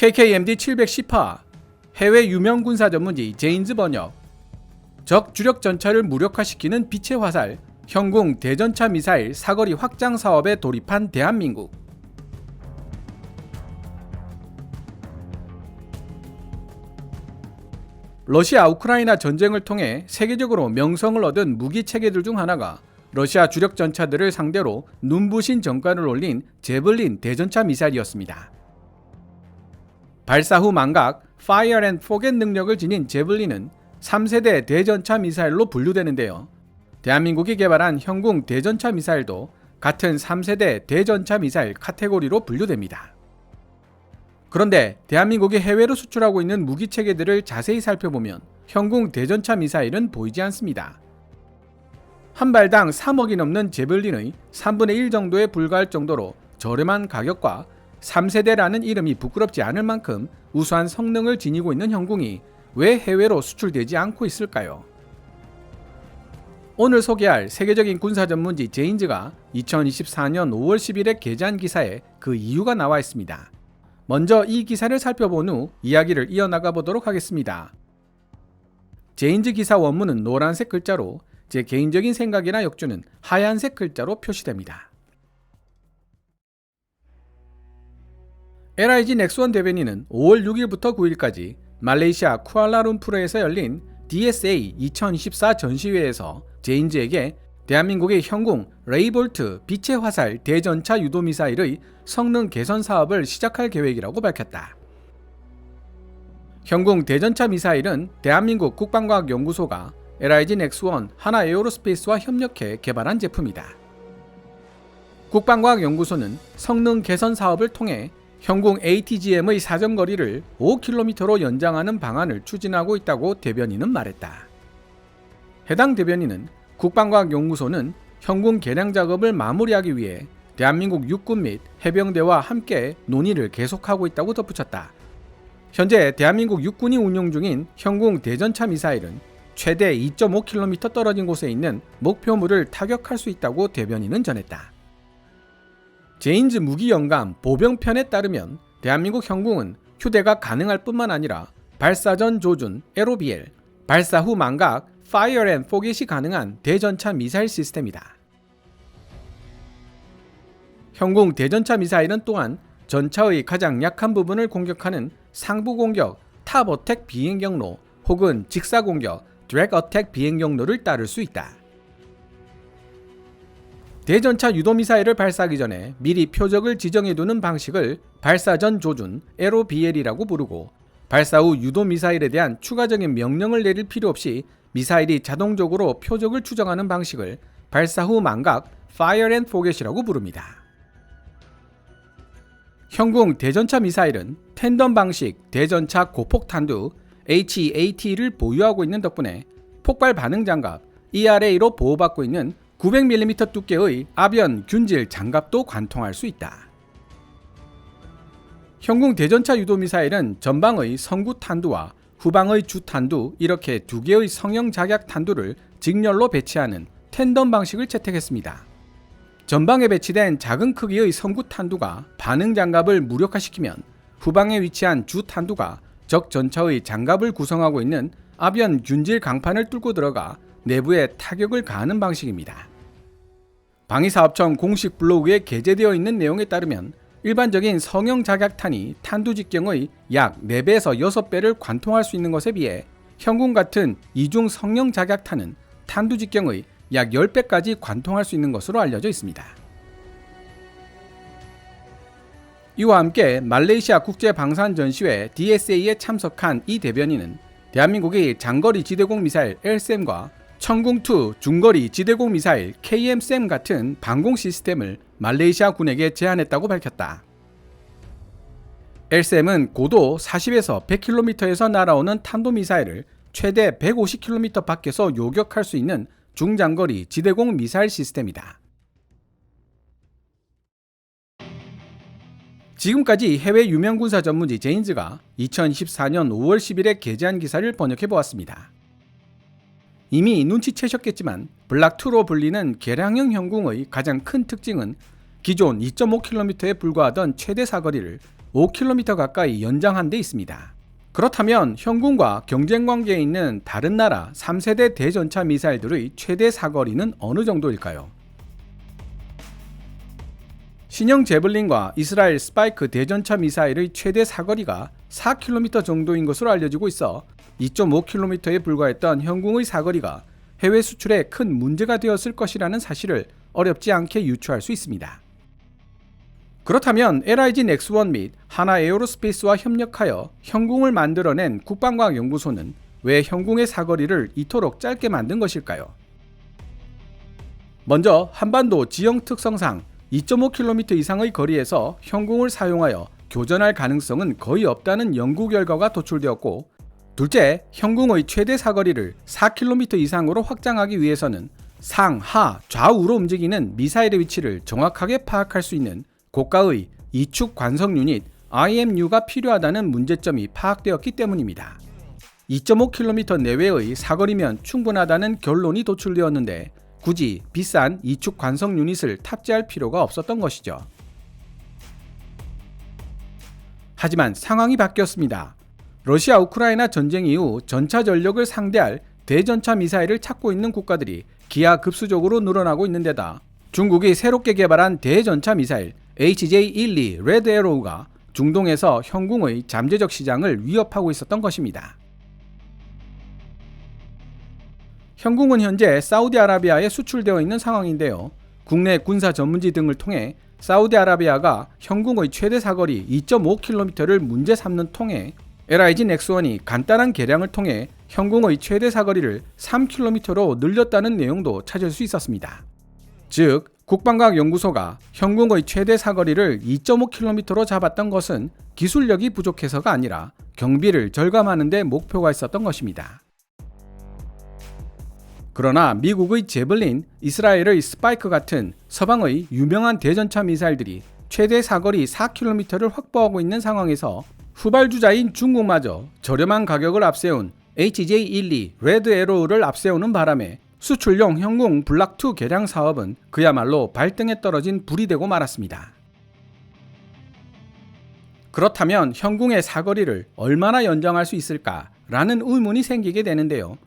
KKMD 710파 해외 유명 군사 전문지 제인즈 번역. 적 주력 전차를 무력화시키는 빛의 화살, 현궁 대전차 미사일 사거리 확장 사업에 돌입한 대한민국. 러시아 우크라이나 전쟁을 통해 세계적으로 명성을 얻은 무기 체계들 중 하나가 러시아 주력 전차들을 상대로 눈부신 전과를 올린 제블린 대전차 미사일이었습니다. 발사 후 망각, Fire and Forget 능력을 지닌 제블린은 3세대 대전차 미사일로 분류되는데요. 대한민국이 개발한 현궁 대전차 미사일도 같은 3세대 대전차 미사일 카테고리로 분류됩니다. 그런데 대한민국이 해외로 수출하고 있는 무기 체계들을 자세히 살펴보면 현궁 대전차 미사일은 보이지 않습니다. 한 발당 3억이 넘는 제블린의 3분의 1 정도에 불과할 정도로 저렴한 가격과 3세대라는 이름이 부끄럽지 않을 만큼 우수한 성능을 지니고 있는 현궁이 왜 해외로 수출되지 않고 있을까요? 오늘 소개할 세계적인 군사 전문지 제인즈가 2024년 5월 10일에 게재한 기사에 그 이유가 나와 있습니다. 먼저 이 기사를 살펴본 후 이야기를 이어나가 보도록 하겠습니다. 제인즈 기사 원문은 노란색 글자로, 제 개인적인 생각이나 역주는 하얀색 글자로 표시됩니다. LIG 넥스원 대변인은 5월 6일부터 9일까지 말레이시아 쿠알라룸푸르에서 열린 DSA 2024 전시회에서 제인즈에게 대한민국의 현궁 레이볼트 빛의 화살 대전차 유도미사일의 성능 개선 사업을 시작할 계획이라고 밝혔다. 현궁 대전차 미사일은 대한민국 국방과학연구소가 LIG 넥스원 하나에어로스페이스와 협력해 개발한 제품이다. 국방과학연구소는 성능 개선 사업을 통해 현궁 ATGM의 사정거리를 5km로 연장하는 방안을 추진하고 있다고 대변인은 말했다. 해당 대변인은 국방과학연구소는 현궁 개량 작업을 마무리하기 위해 대한민국 육군 및 해병대와 함께 논의를 계속하고 있다고 덧붙였다. 현재 대한민국 육군이 운용 중인 현궁 대전차 미사일은 최대 2.5km 떨어진 곳에 있는 목표물을 타격할 수 있다고 대변인은 전했다. 제인즈 무기영감 보병편에 따르면 대한민국 현궁은 휴대가 가능할 뿐만 아니라 발사 전 조준 LOBL, 발사 후 망각 Fire and Forget이 가능한 대전차 미사일 시스템이다. 현궁 대전차 미사일은 또한 전차의 가장 약한 부분을 공격하는 상부 공격 탑 어택 비행 경로 혹은 직사 공격 드랙 어택 비행 경로를 따를 수 있다. 대전차 유도미사일을 발사하기 전에 미리 표적을 지정해두는 방식을 발사 전 조준 LOBL이라고 부르고, 발사 후 유도미사일에 대한 추가적인 명령을 내릴 필요 없이 미사일이 자동적으로 표적을 추정하는 방식을 발사 후 망각 Fire and Forget이라고 부릅니다. 현궁 대전차 미사일은 텐덤 방식 대전차 고폭탄두 HAT를 보유하고 있는 덕분에 폭발 반응 장갑 ERA로 보호받고 있는 900mm 두께의 아변 균질 장갑도 관통할 수 있다. 현궁 대전차 유도미사일은 전방의 성구 탄두와 후방의 주 탄두 이렇게 두 개의 성형 작약 탄두를 직렬로 배치하는 텐덤 방식을 채택했습니다. 전방에 배치된 작은 크기의 성구 탄두가 반응 장갑을 무력화시키면 후방에 위치한 주 탄두가 적 전차의 장갑을 구성하고 있는 아변 균질 강판을 뚫고 들어가 내부에 타격을 가하는 방식입니다. 방위사업청 공식 블로그에 게재되어 있는 내용에 따르면 일반적인 성형 작약탄이 탄두 직경의 약 4배에서 6배를 관통할 수 있는 것에 비해 현궁 같은 이중 성형 작약탄은 탄두 직경의 약 10배까지 관통할 수 있는 것으로 알려져 있습니다. 이와 함께 말레이시아 국제방산전시회 DSA에 참석한 이 대변인은 대한민국이 장거리 지대공 미사일 LSAM과 천궁2 중거리 지대공 미사일 KMSAM 같은 방공 시스템을 말레이시아 군에게 제안했다고 밝혔다. LSAM은 고도 40에서 100km에서 날아오는 탄도미사일을 최대 150km 밖에서 요격할 수 있는 중장거리 지대공 미사일 시스템이다. 지금까지 해외 유명 군사 전문지 제인즈가 2024년 5월 10일에 게재한 기사를 번역해보았습니다. 이미 눈치채셨겠지만 블락2로 불리는 개량형 현궁의 가장 큰 특징은 기존 2.5km에 불과하던 최대 사거리를 5km 가까이 연장한 데 있습니다. 그렇다면 현군과 경쟁 관계에 있는 다른 나라 3세대 대전차 미사일들의 최대 사거리는 어느 정도일까요? 신형 제블린과 이스라엘 스파이크 대전차 미사일의 최대 사거리가 4km 정도인 것으로 알려지고 있어 2.5km에 불과했던 현궁의 사거리가 해외 수출에 큰 문제가 되었을 것이라는 사실을 어렵지 않게 유추할 수 있습니다. 그렇다면 LIG 넥스원 및 하나 에어로스페이스와 협력하여 현궁을 만들어낸 국방과학연구소는 왜 현궁의 사거리를 이토록 짧게 만든 것일까요? 먼저 한반도 지형 특성상 2.5km 이상의 거리에서 현궁을 사용하여 교전할 가능성은 거의 없다는 연구 결과가 도출되었고, 둘째, 현궁의 최대 사거리를 4km 이상으로 확장하기 위해서는 상, 하, 좌우로 움직이는 미사일의 위치를 정확하게 파악할 수 있는 고가의 이축 관성 유닛 IMU가 필요하다는 문제점이 파악되었기 때문입니다. 2.5km 내외의 사거리면 충분하다는 결론이 도출되었는데 굳이 비싼 이축 관성 유닛을 탑재할 필요가 없었던 것이죠. 하지만 상황이 바뀌었습니다. 러시아 우크라이나 전쟁 이후 전차 전력을 상대할 대전차 미사일을 찾고 있는 국가들이 기하급수적으로 늘어나고 있는 데다 중국이 새롭게 개발한 대전차 미사일 HJ-12 레드 에로우가 중동에서 현궁의 잠재적 시장을 위협하고 있었던 것입니다. 현궁은 현재 사우디아라비아에 수출되어 있는 상황인데요. 국내 군사 전문지 등을 통해 사우디아라비아가 현궁의 최대 사거리 2.5km를 문제 삼는 통에 LIG 넥스원이 간단한 계량을 통해 현궁의 최대 사거리를 3km로 늘렸다는 내용도 찾을 수 있었습니다. 즉, 국방과학연구소가 현궁의 최대 사거리를 2.5km로 잡았던 것은 기술력이 부족해서가 아니라 경비를 절감하는 데 목표가 있었던 것입니다. 그러나 미국의 제블린, 이스라엘의 스파이크 같은 서방의 유명한 대전차 미사일들이 최대 사거리 4km를 확보하고 있는 상황에서 후발주자인 중국마저 저렴한 가격을 앞세운 HJ-12 레드 에로우를 앞세우는 바람에 수출용 현궁 블락2 개량 사업은 그야말로 발등에 떨어진 불이 되고 말았습니다. 그렇다면 현궁의 사거리를 얼마나 연장할 수 있을까라는 의문이 생기게 되는데요.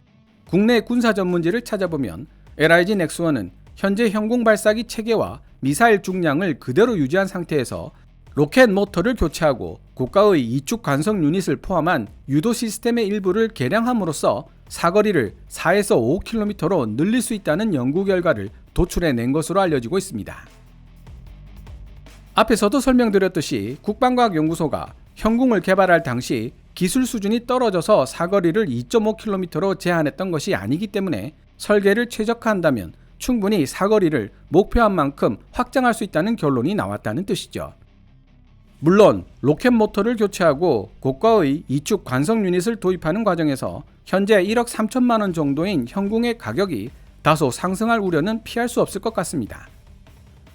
국내 군사 전문지를 찾아보면 LIG 넥스원은 현재 현궁 발사기 체계와 미사일 중량을 그대로 유지한 상태에서 로켓 모터를 교체하고 고가의 이축 관성 유닛을 포함한 유도 시스템의 일부를 개량함으로써 사거리를 4에서 5km로 늘릴 수 있다는 연구 결과를 도출해낸 것으로 알려지고 있습니다. 앞에서도 설명드렸듯이 국방과학연구소가 현궁을 개발할 당시 기술 수준이 떨어져서 사거리를 2.5km로 제한했던 것이 아니기 때문에 설계를 최적화한다면 충분히 사거리를 목표한 만큼 확장할 수 있다는 결론이 나왔다는 뜻이죠. 물론 로켓 모터를 교체하고 고가의 이축 관성 유닛을 도입하는 과정에서 현재 1억 3천만 원 정도인 현궁의 가격이 다소 상승할 우려는 피할 수 없을 것 같습니다.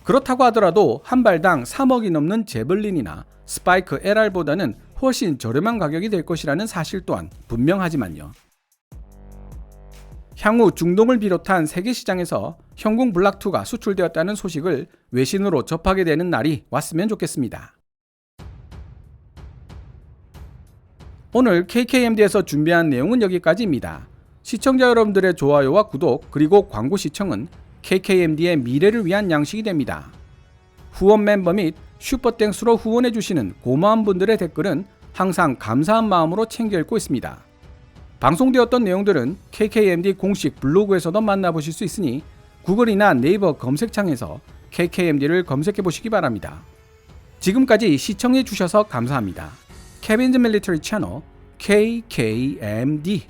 그렇다고 하더라도 한 발당 3억이 넘는 제블린이나 스파이크 LR보다는 훨씬 저렴한 가격이 될 것이라는 사실 또한 분명하지만요. 향후 중동을 비롯한 세계 시장에서 현궁 블락2가 수출되었다는 소식을 외신으로 접하게 되는 날이 왔으면 좋겠습니다. 오늘 KKMD에서 준비한 내용은 여기까지입니다. 시청자 여러분들의 좋아요와 구독 그리고 광고 시청은 KKMD의 미래를 위한 양식이 됩니다. 후원 멤버 및 슈퍼땡스로 후원해주시는 고마운 분들의 댓글은 항상 감사한 마음으로 챙겨 읽고 있습니다. 방송되었던 내용들은 KKMD 공식 블로그에서도 만나보실 수 있으니 구글이나 네이버 검색창에서 KKMD를 검색해보시기 바랍니다. 지금까지 시청해주셔서 감사합니다. 케빈즈 밀리터리 채널 KKMD